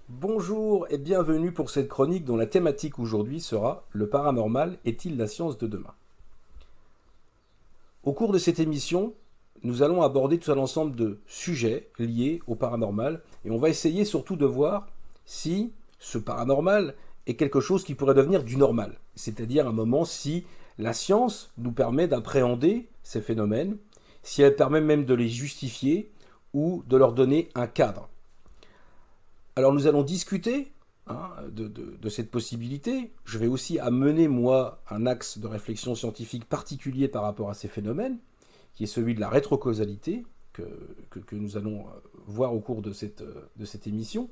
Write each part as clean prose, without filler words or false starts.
Bonjour et bienvenue pour cette chronique dont la thématique aujourd'hui sera « Le paranormal est-il la science de demain ?» Au cours de cette émission, nous allons aborder tout un ensemble de sujets liés au paranormal et on va essayer surtout de voir si ce paranormal est quelque chose qui pourrait devenir du normal, c'est-à-dire un moment si la science nous permet d'appréhender ces phénomènes, si elle permet même de les justifier ou de leur donner un cadre. Alors nous allons discuter de cette possibilité. Je vais aussi amener, moi, un axe de réflexion scientifique particulier par rapport à ces phénomènes, qui est celui de la rétrocausalité, que nous allons voir au cours de cette émission.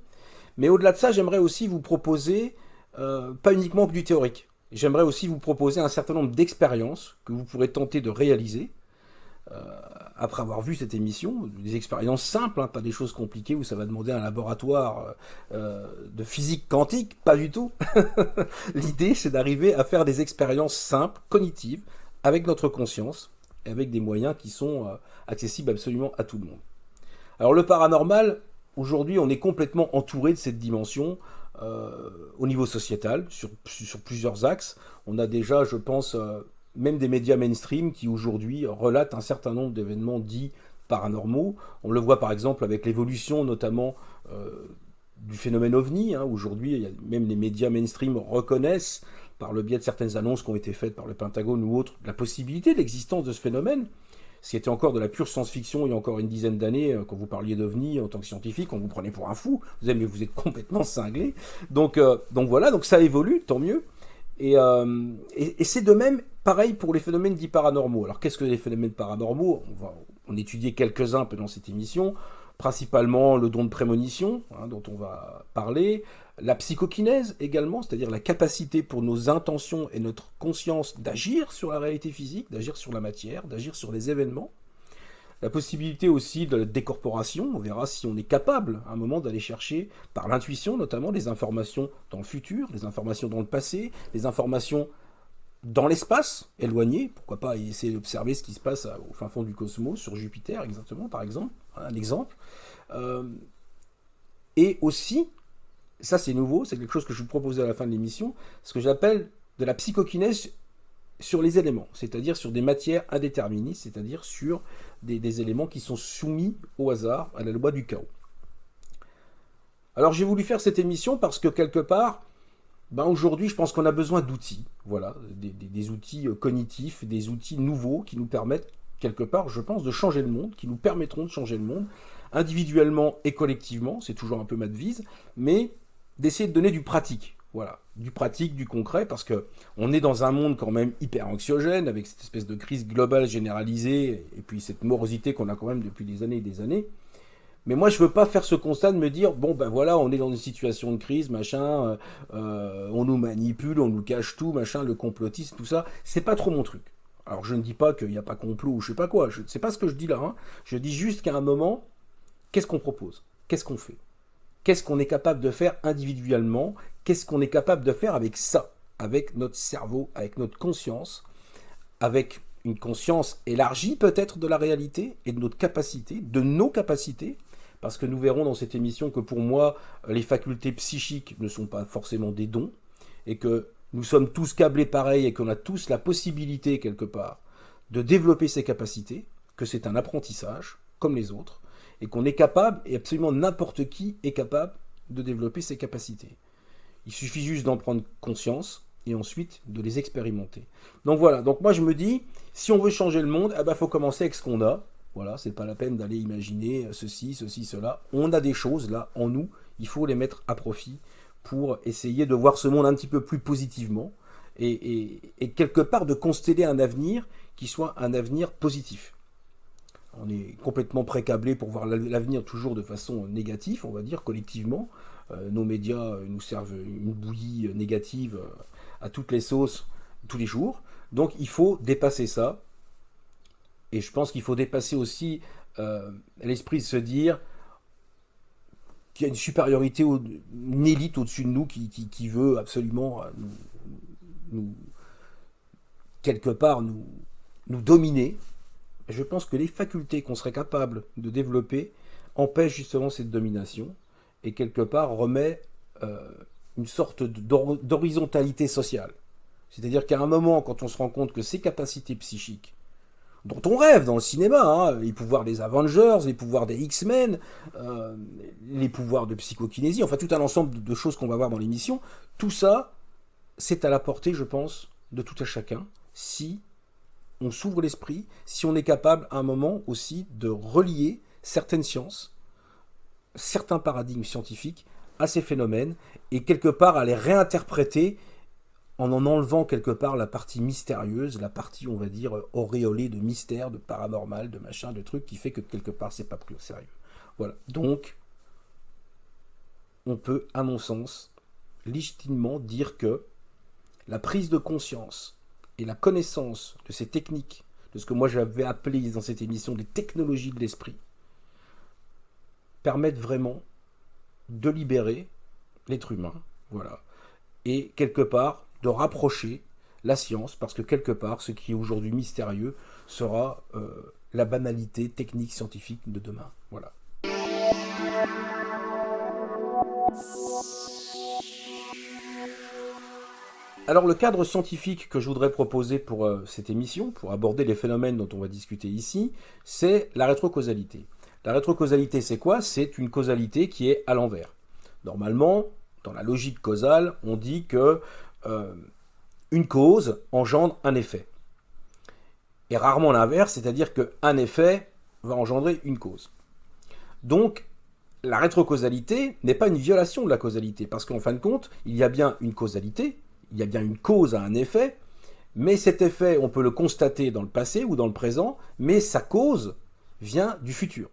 Mais au-delà de ça, j'aimerais aussi vous proposer, pas uniquement que du théorique, j'aimerais aussi vous proposer un certain nombre d'expériences que vous pourrez tenter de réaliser, après avoir vu cette émission, des expériences simples, pas des choses compliquées où ça va demander un laboratoire de physique quantique, pas du tout. L'idée, c'est d'arriver à faire des expériences simples, cognitives, avec notre conscience, et avec des moyens qui sont accessibles absolument à tout le monde. Alors le paranormal, aujourd'hui, on est complètement entouré de cette dimension au niveau sociétal, sur plusieurs axes. On a déjà, je pense, même des médias mainstream qui aujourd'hui relatent un certain nombre d'événements dits paranormaux. On le voit par exemple avec l'évolution notamment du phénomène OVNI. Aujourd'hui, même les médias mainstream reconnaissent, par le biais de certaines annonces qui ont été faites par le Pentagone ou autres, la possibilité d'existence de ce phénomène. Ce qui était encore de la pure science-fiction il y a encore une dizaine d'années, quand vous parliez d'OVNI en tant que scientifique, on vous prenait pour un fou. Vous dites, mais vous êtes complètement cinglé. Donc voilà, donc ça évolue, tant mieux. Et c'est de même, pareil pour les phénomènes dits paranormaux. Alors qu'est-ce que les phénomènes paranormaux ? On va en étudier quelques-uns un peu dans cette émission, principalement le don de prémonition, dont on va parler, la psychokinèse également, c'est-à-dire la capacité pour nos intentions et notre conscience d'agir sur la réalité physique, d'agir sur la matière, d'agir sur les événements. La possibilité aussi de la décorporation, on verra si on est capable à un moment d'aller chercher, par l'intuition notamment, des informations dans le futur, des informations dans le passé, des informations dans l'espace, éloigné, pourquoi pas essayer d'observer ce qui se passe au fin fond du cosmos, sur Jupiter exactement, par exemple, un exemple. Et aussi, ça c'est nouveau, c'est quelque chose que je vous proposais à la fin de l'émission, ce que j'appelle de la psychokinèse sur les éléments, c'est-à-dire sur des matières indéterministes, c'est-à-dire sur des éléments qui sont soumis au hasard, à la loi du chaos. Alors j'ai voulu faire cette émission parce que quelque part, aujourd'hui je pense qu'on a besoin d'outils, voilà, des outils cognitifs, des outils nouveaux qui nous permettent quelque part, je pense, de changer le monde, qui nous permettront de changer le monde, individuellement et collectivement, c'est toujours un peu ma devise, mais d'essayer de donner du pratique. Voilà, du pratique, du concret, parce qu'on est dans un monde quand même hyper anxiogène, avec cette espèce de crise globale généralisée, et puis cette morosité qu'on a quand même depuis des années et des années. Mais moi, je veux pas faire ce constat de me dire, voilà, on est dans une situation de crise, machin, on nous manipule, on nous cache tout, machin, le complotisme, tout ça, c'est pas trop mon truc. Alors je ne dis pas qu'il n'y a pas complot ou je sais pas quoi, c'est pas ce que je dis là, Je dis juste qu'à un moment, qu'est-ce qu'on propose ? Qu'est-ce qu'on fait ? Qu'est-ce qu'on est capable de faire individuellement ? Qu'est-ce qu'on est capable de faire avec ça ? Avec notre cerveau, avec notre conscience, avec une conscience élargie peut-être de la réalité et de notre capacité, de nos capacités, parce que nous verrons dans cette émission que pour moi, les facultés psychiques ne sont pas forcément des dons, et que nous sommes tous câblés pareil et qu'on a tous la possibilité quelque part de développer ces capacités, que c'est un apprentissage, comme les autres, et qu'on est capable, et absolument n'importe qui est capable de développer ces capacités. Il suffit juste d'en prendre conscience et ensuite de les expérimenter. Donc voilà, donc moi je me dis, si on veut changer le monde, faut commencer avec ce qu'on a. Voilà, c'est pas la peine d'aller imaginer ceci, cela. On a des choses là en nous, il faut les mettre à profit pour essayer de voir ce monde un petit peu plus positivement et quelque part de consteller un avenir qui soit un avenir positif. On est complètement précablé pour voir l'avenir toujours de façon négative, on va dire, collectivement. Nos médias nous servent une bouillie négative à toutes les sauces, tous les jours. Donc il faut dépasser ça. Et je pense qu'il faut dépasser aussi l'esprit de se dire qu'il y a une supériorité, une élite au-dessus de nous qui veut absolument quelque part nous dominer. Je pense que les facultés qu'on serait capable de développer empêchent justement cette domination et quelque part remet une sorte d'horizontalité sociale. C'est-à-dire qu'à un moment, quand on se rend compte que ces capacités psychiques, dont on rêve dans le cinéma, hein, les pouvoirs des Avengers, les pouvoirs des X-Men, les pouvoirs de psychokinésie, enfin tout un ensemble de choses qu'on va voir dans l'émission, tout ça, c'est à la portée, je pense, de tout à chacun, si on s'ouvre l'esprit, si on est capable à un moment aussi de relier certaines sciences, certains paradigmes scientifiques à ces phénomènes, et quelque part à les réinterpréter en enlevant quelque part la partie mystérieuse, la partie, on va dire, auréolée de mystère, de paranormal, de machin, de trucs, qui fait que quelque part, c'est pas pris au sérieux. Voilà. Donc, on peut, à mon sens, légitimement dire que la prise de conscience et la connaissance de ces techniques, de ce que moi j'avais appelé dans cette émission des technologies de l'esprit, permettent vraiment de libérer l'être humain, voilà, et quelque part de rapprocher la science, parce que quelque part, ce qui est aujourd'hui mystérieux sera la banalité technique scientifique de demain. Voilà. Alors le cadre scientifique que je voudrais proposer pour cette émission, pour aborder les phénomènes dont on va discuter ici, c'est la rétrocausalité. La rétrocausalité, c'est quoi? C'est une causalité qui est à l'envers. Normalement, dans la logique causale, on dit que une cause engendre un effet. Et rarement l'inverse, c'est-à-dire qu'un effet va engendrer une cause. Donc, la rétrocausalité n'est pas une violation de la causalité, parce qu'en fin de compte, il y a bien une causalité, il y a bien une cause à un effet, mais cet effet, on peut le constater dans le passé ou dans le présent, mais sa cause vient du futur.